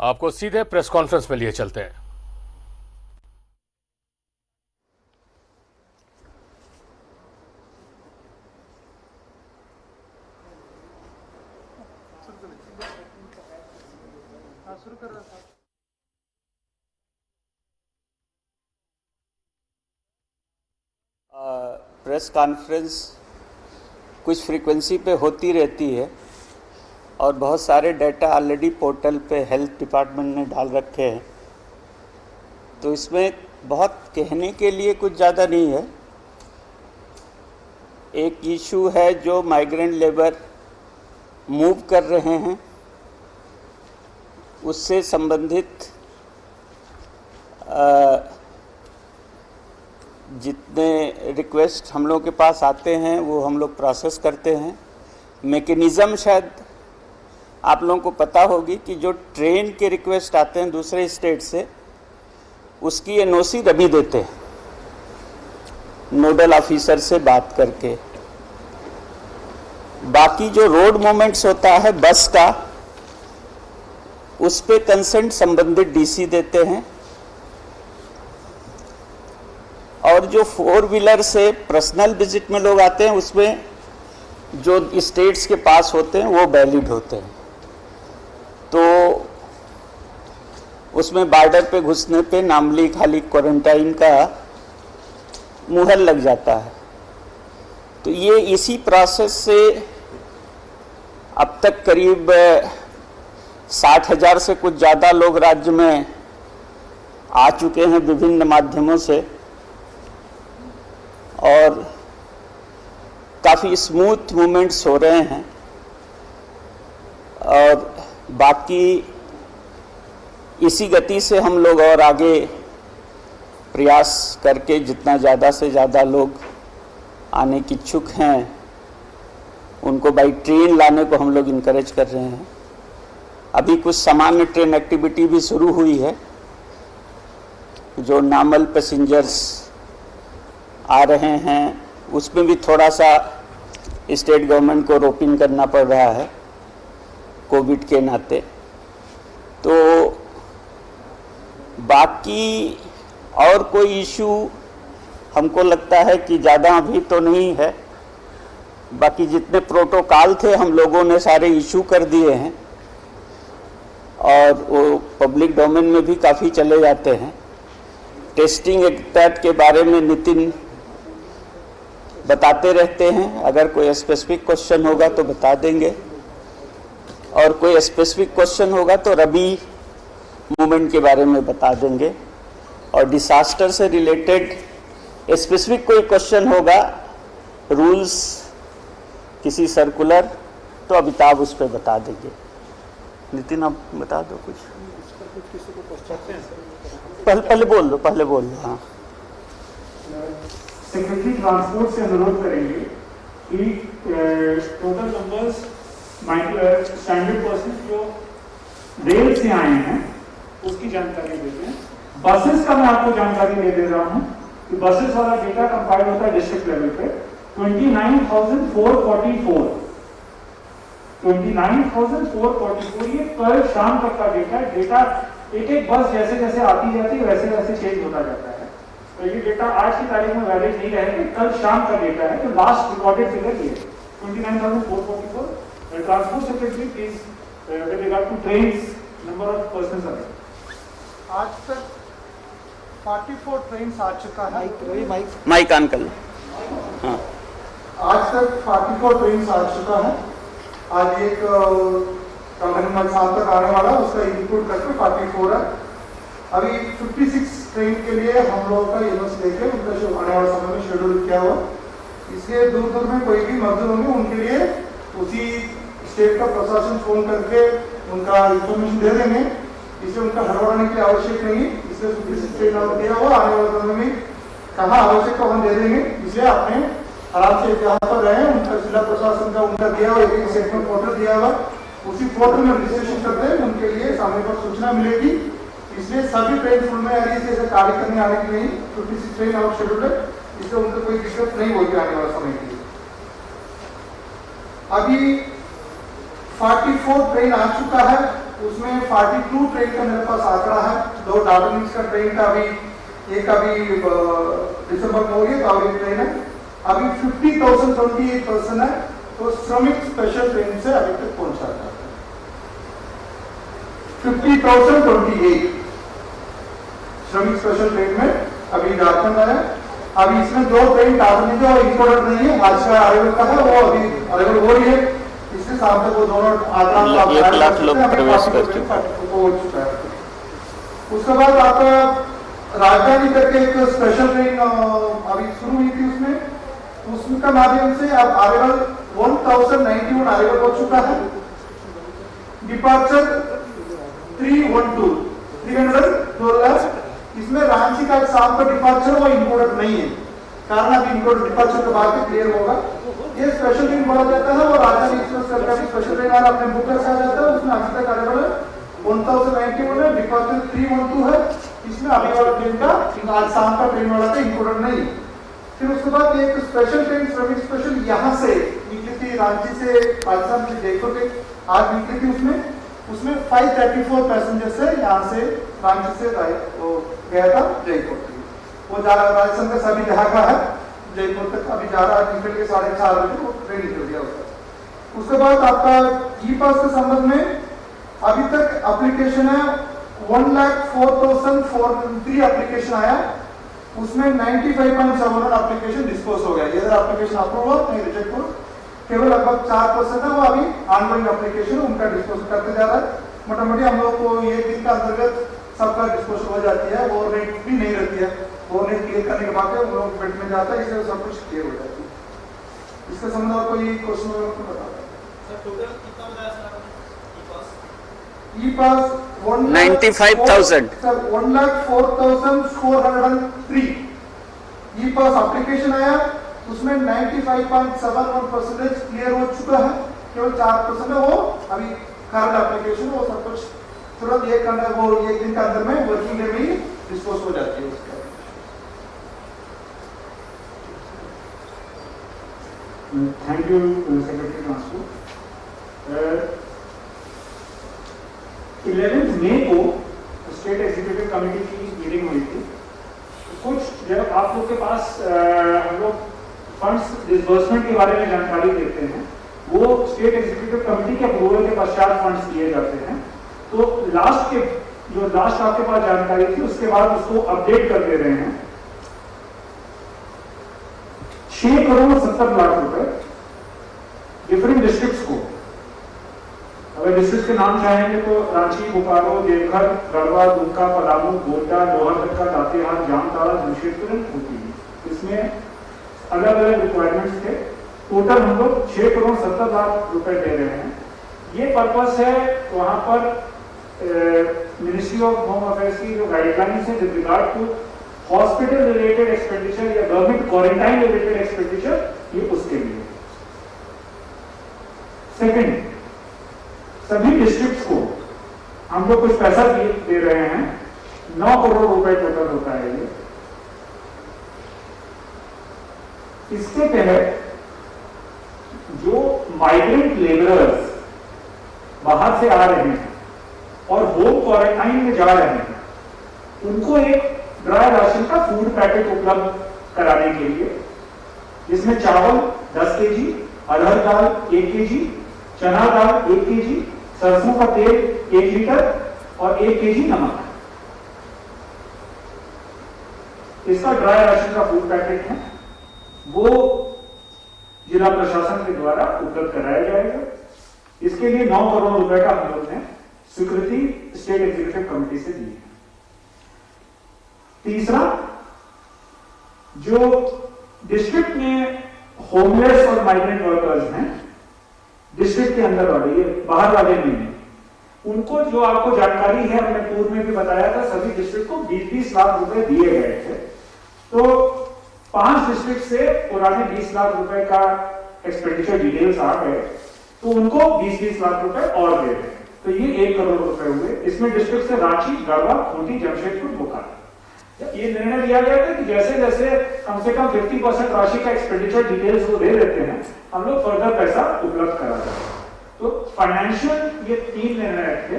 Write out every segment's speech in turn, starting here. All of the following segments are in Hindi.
आपको सीधे प्रेस कॉन्फ्रेंस में लिए चलते हैं। प्रेस कॉन्फ्रेंस कुछ फ्रीक्वेंसी पे होती रहती है और बहुत सारे डाटा ऑलरेडी पोर्टल पे हेल्थ डिपार्टमेंट ने डाल रखे हैं, तो इसमें बहुत कहने के लिए कुछ ज़्यादा नहीं है। एक इशू है जो माइग्रेंट लेबर मूव कर रहे हैं, उससे संबंधित जितने रिक्वेस्ट हम लोग के पास आते हैं वो हम लोग प्रोसेस करते हैं। मैकेनिज़्म शायद आप लोगों को पता होगी कि जो ट्रेन के रिक्वेस्ट आते हैं दूसरे स्टेट से, उसकी एनओसी रवि देते हैं नोडल ऑफिसर से बात करके। बाकी जो रोड मूवमेंट्स होता है बस का, उस पे कंसेंट संबंधित डीसी देते हैं। और जो 4 व्हीलर से पर्सनल विजिट में लोग आते हैं, उसमें जो स्टेट्स के पास होते हैं वो वैलिड होते हैं, तो उसमें बॉर्डर पे घुसने पे नामली खाली क्वारंटाइन का मुहर लग जाता है। तो ये इसी प्रोसेस से अब तक करीब 60,000 से कुछ ज़्यादा लोग राज्य में आ चुके हैं विभिन्न माध्यमों से, और काफ़ी स्मूथ मूवमेंट्स हो रहे हैं। और बाकी इसी गति से हम लोग और आगे प्रयास करके जितना ज़्यादा से ज़्यादा लोग आने की इच्छुक हैं उनको बाई ट्रेन लाने को हम लोग इनकरेज कर रहे हैं। अभी कुछ सामान्य ट्रेन एक्टिविटी भी शुरू हुई है, जो नॉर्मल पैसेंजर्स आ रहे हैं उसमें भी थोड़ा सा स्टेट गवर्नमेंट को रोप इन करना पड़ रहा है कोविड के नाते। तो बाकी और कोई इशू हमको लगता है कि ज़्यादा अभी तो नहीं है। बाकी जितने प्रोटोकॉल थे हम लोगों ने सारे इशू कर दिए हैं, और वो पब्लिक डोमेन में भी काफ़ी चले जाते हैं। टेस्टिंग एक्ट के बारे में नितिन बताते रहते हैं, अगर कोई स्पेसिफिक क्वेश्चन होगा तो बता देंगे, और कोई स्पेसिफिक क्वेश्चन होगा तो रबी मूवमेंट के बारे में बता देंगे। और डिसास्टर से रिलेटेड स्पेसिफिक कोई क्वेश्चन होगा, रूल्स किसी सर्कुलर, तो अमिताभ उस पर बता देंगे। नितिन आप बता दो कुछ। पहले बोल लो हाँ। सेक्रेटरी ट्रांसपोर्ट से अनुरोध करेंगे कि टोटल नंबर्स स्टैंडर्ड पर्सन जो रेल से आए हैं उसकी जानकारी देते हैं। बसेस का मैं आपको जानकारी दे रहा हूं कि बसेस वाला डेटा कंपाइल होता है डिस्ट्रिक्ट लेवल पे 29,444। 29,444 ये कल शाम तक का डेटा है। डेटा एक बस जैसे जैसे आती जाती है वैसे वैसे चेंज होता जाता है। तो ये डेटा आज की तारीख में वैलिड नहीं रहेगा, कल शाम का डेटा है। तो लास्ट रिकॉर्डेड फिगर ये 29,444। Transport secretary please with regard to trains number of persons are. आज तक 44 ट्रेन्स आ चुका है। माइक ऑन कर लो। हाँ, आज तक 44 ट्रेन्स आ चुका है। आज एक कल शाम तक आने वाला, उसका इनपुट करके 44 है। अभी 56 ट्रेन के लिए हम लोगों का यूनिवर्सिटी लेके उनका जो आने वाले समय में शेड्यूल किया हुआ, इसलिए दूर दूर में कोई भी मजदूर होंगे उनके लिए उसी स्टेट का प्रशासन फोन करके उनका इंफॉर्मेशन दे देंगे, इससे उनका हड़बड़ाने की आवश्यक नहीं है। इसलिए 56 ट्रेन दिया हुआ, आने वाले समय में कहाँ आवश्यक हम दे देंगे। इसलिए आपने आराम से जहाँ पर रहे, उनका जिला प्रशासन का उनका दिया हुआ एक सेगमेंट पोर्टल दिया हुआ, उसी पोर्टल में रजिस्ट्रेशन करते हैं, उनके लिए सामने पर सूचना मिलेगी। इसलिए सभी ट्रेन फुल में आ रही है, जैसे कार्य करने आने की नहीं। 56 ट्रेन आउट शेड्यूल है, इससे उनको कोई दिक्कत नहीं होगी आने वाले समय के लिए। अभी 44 ट्रेन आ चुका है, उसमें 42 ट्रेन का मेरे पास आंकड़ा है। 2 डार्लिंग्स का ट्रेन का अभी दिसंबर में हो गई, तो अभी ट्रेन है। अभी 50,028 पर्सन है, तो श्रमिक स्पेशल ट्रेन से अभी तक पहुंचा जाता है। 50,028 श्रमिक स्पेशल ट्रेन में अभी झारखंड है। अभी इसमें 2 ट्रेन टारनी जो इंपोर्टेड नहीं है, आज का अरेबल का है, वो अभी अरेबल हो रही है। इससे सामने वो दोनों आंकड़ा 1 लाख लोग प्रवेश कर चुके हो चुका है। उसके बाद आपका राजधानी करके एक स्पेशल ट्रेन अभी शुरू हुई थी, उसका माध्यम से अब अरेबल 1091 अरेबल हो चुका है। डिपार्चर 312 इसमें रांची का शाम का डिपार्चर वो इंपोर्टेड नहीं है, कारण अभी इंपोर्टेड डिपार्चर के बाद क्लियर होगा। ये स्पेशल ट्रेन बोला जाता है, और राजधानी एक्सप्रेस करके भी स्पेशल ट्रेन वाला अपने बुक कर जाता है। उसमें अभी तक अरेबल 1091 है, डिपार्चर 312 है। इसमें अभी वाला ट्रेन का आज शाम का ट्रेन वाला का इंपोर्टेड नहीं। फिर उसके बाद एक स्पेशल ट्रेन श्रमिक स्पेशल यहाँ से निकली थी, रांची से राजस्थान से जयपुर के आज निकली थी। उसमें 534 पैसेंजर से यहाँ से रांची से वो गया था जयपुर। वो जा रहा राजस्थान का सभी जहाँ का है जयपुर तक अभी जा रहा है, निकल के 4:30 बजे वो ट्रेन निकल गया उसका। उसके बाद आपका ई पास के संबंध में अभी तक एप्लीकेशन है 1,04,403 एप्लीकेशन आया, उसमें 95.71 एप्लीकेशन डिस्पोज हो गया। इधर एप्लीकेशन अप्रूव हो नहीं रिजेक्ट हो, केवल लगभग 4% है वो अभी ऑनगोइंग एप्लीकेशन उनका डिस्पोज करते जा रहा है। मोटामोटी हम लोग को 1 दिन का अंतर्गत सबका डिस्पोज हो जाती है, ओवरनाइट भी नहीं रहती है। ओवरनाइट क्लियर करने के बाद हम लोग बेड में जाता है, इससे सब कुछ क्लियर हो जाती है। इसके संबंध और कोई क्वेश्चन बता ई पास 95,000 सर 1,04,403 ई पास एप्लीकेशन आया, उसमें 95.71% क्लियर हो चुका है। केवल 4% है वो अभी करंट एप्लीकेशन, वो सब कुछ तुरंत एक दिन के अंदर में वर्किंग डे में ही डिस्पोज हो जाती है उसका। Thank you secretary transport. 11 मई को स्टेट एग्जीक्यूटिव कमेटी की मीटिंग हुई थी। कुछ जब आप लोग के पास हम लोग फंड्स डिसबर्समेंट के बारे में जानकारी देते हैं, वो स्टेट एग्जीक्यूटिव कमेटी के अप्रूवल के पश्चात फंड्स दिए जाते हैं। तो लास्ट आपके पास जानकारी थी, उसके बाद उसको अपडेट कर दे रहे हैं। 6,70,00,000 रुपए डिफरेंट डिस्ट्रिक्ट्स को, अगर डिस्ट्रिक्ट के नाम चाहेंगे तो रांची, बोकारो, देवघर, गढ़वा, दुमका, पलामू, गोड्डा, लोहरदगा, लातेहार, जामताड़ा, जमशेदपुर होती है। इसमें अलग अलग रिक्वायरमेंट्स थे। टोटल हम लोग 6,70,00,000 रुपए दे रहे हैं। ये पर्पस है वहां पर मिनिस्ट्री ऑफ होम अफेयर्स की जो गाइडलाइंस है with regard to hospital related expenditure या गवर्नमेंट क्वारंटाइन रिलेटेड एक्सपेंडिचर, ये उसके लिए। सेकंड, सभी डिस्ट्रिक्ट्स को हम लोग कुछ पैसा दे रहे हैं, 9 करोड़ रुपए टोटल होता है ये। इसके तहत जो माइग्रेंट लेबरर्स बाहर से आ रहे हैं और होम क्वारंटाइन में जा रहे हैं, उनको एक ड्राई राशन का फूड पैकेट उपलब्ध कराने के लिए, जिसमें चावल 10 केजी, अरहर दाल 1 केजी, चना दाल 1 केजी, सरसों का तेल 1 लीटर और 1 केजी नमक, इसका ड्राई राशन का फूड पैकेट है, वो जिला प्रशासन के द्वारा उपलब्ध कराया जाएगा। इसके लिए 9 करोड़ रुपए का हम लोग ने स्वीकृति स्टेट एग्जीक्यूटिव कमेटी से दी है। तीसरा, जो डिस्ट्रिक्ट में होमलेस और माइग्रेंट वर्कर्स हैं, डिस्ट्रिक्ट के अंदर वाले, ये बाहर वाले नहीं है, उनको जो आपको जानकारी है, हमने पूर्व में भी बताया था, सभी डिस्ट्रिक्ट को 20-20 लाख रुपए दिए गए थे। तो 5 डिस्ट्रिक्ट से पुराने 20 लाख रुपए का एक्सपेंडिचर डिटेल्स आ गए, तो उनको 20-20 लाख रुपए और दे रहे, तो ये 1 करोड़ रुपए हुए। इसमें डिस्ट्रिक्ट से रांची, गढ़वा, खूंटी, जमशेदपुर, बोकारो। ये निर्णय लिया गया था कि जैसे जैसे कम से कम 50% राशि का एक्सपेंडिचर डिटेल्स वो दे देते हैं, हम लोग फर्दर पैसा उपलब्ध करा दें। तो फाइनेंशियल ये 3 निर्णय थे।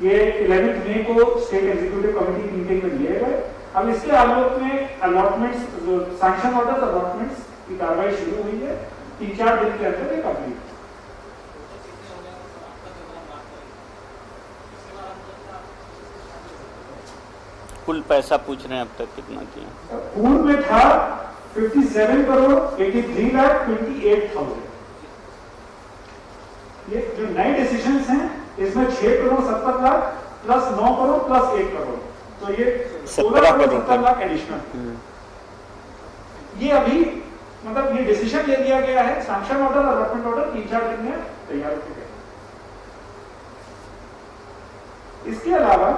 ये 11 मई को स्टेट एग्जीक्यूटिव कमेटी की मीटिंग में लिए गए। अब इसके आलोक में अलॉटमेंट्स, जो सैंक्शन ऑर्डर अलॉटमेंट्स की कार्रवाई शुरू हुई है, 3-4 दिन के अंदर ये कंप्लीट। कुल पैसा पूछ रहे हैं अब तक कितना किया? पूर्व में था 57 करोड़ 83,28,000। ये जो नए डिसीजंस हैं इसमें 6 करोड़ 70 लाख प्लस 9 करोड़ प्लस 1 करोड़, तो ये 16 करोड़ 70 लाख एडिशनल। ये अभी मतलब ये डिसीजन ले लिया गया है, सैंक्शन ऑर्डर और अलॉटमेंट ऑर्डर 3-4 दिन में तैयार हो गए। इसके अलावा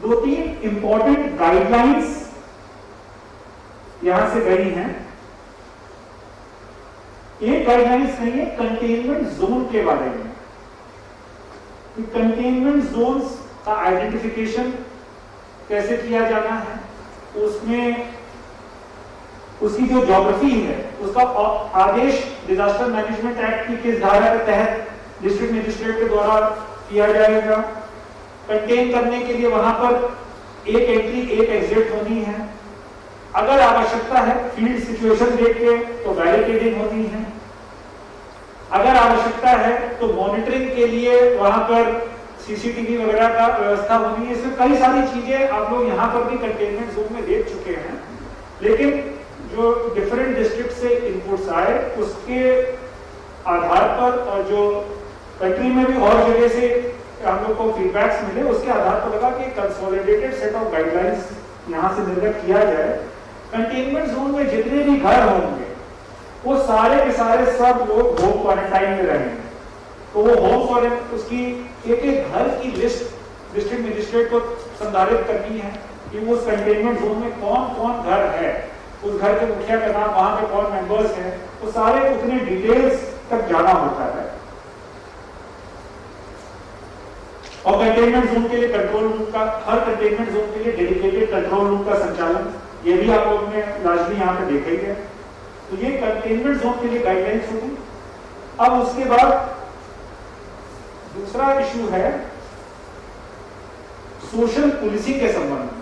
2-3 इंपॉर्टेंट गाइडलाइंस यहां से गई हैं। एक गाइडलाइंस नहीं है कंटेनमेंट जोन के बारे में, कि कंटेनमेंट जोन्स का आइडेंटिफिकेशन कैसे किया जाना है, उसमें उसकी जो ज्योग्राफी है उसका आदेश डिजास्टर मैनेजमेंट एक्ट की किस धारा के तहत डिस्ट्रिक्ट मजिस्ट्रेट के द्वारा किया जाएगा। कंटेन करने के लिए वहां पर एक एंट्री एक एग्जिट होनी है, अगर आवश्यकता है फील्ड सिचुएशन देख के तो बैरिकेडिंग होनी है, अगर आवश्यकता है तो मॉनिटरिंग के लिए वहां पर सीसीटीवी वगैरह का व्यवस्था होनी है। इसमें कई सारी चीजें आप लोग यहाँ पर भी कंटेनमेंट जोन में देख चुके हैं, लेकिन जो डिफरेंट डिस्ट्रिक्ट से इनपुट्स आए उसके आधार पर और जो कंट्री में भी और जगह से हम लोग को फीडबैक्स मिले उसके आधार पर लगा कि कंसोलिडेटेड सेट ऑफ गाइडलाइंस यहाँ से निर्गत किया जाए। कंटेनमेंट जोन में जितने भी घर होंगे वो सारे के सारे सब लोग होम क्वारंटाइन में रहेंगे, तो वो होम क्वारंटाइन उसकी एक घर की लिस्ट डिस्ट्रिक्ट मजिस्ट्रेट को संधारित करनी है कि वो कंटेनमेंट जोन में कौन कौन घर है, उस घर के मुखिया का नाम, वहां पे कौन मेंबर्स हैं, वो सारे उतने डिटेल्स तक जाना होता है। और कंटेनमेंट जोन के लिए कंट्रोल रूम का, हर कंटेनमेंट जोन के लिए डेडिकेटेड कंट्रोल रूम का संचालन, ये भी आप लोगों ने लाजमी यहाँ पे देखा ही है। तो ये कंटेनमेंट जोन के लिए गाइडलाइंस होगी। अब उसके बाद दूसरा इश्यू है सोशल पुलिसिंग के संबंध में।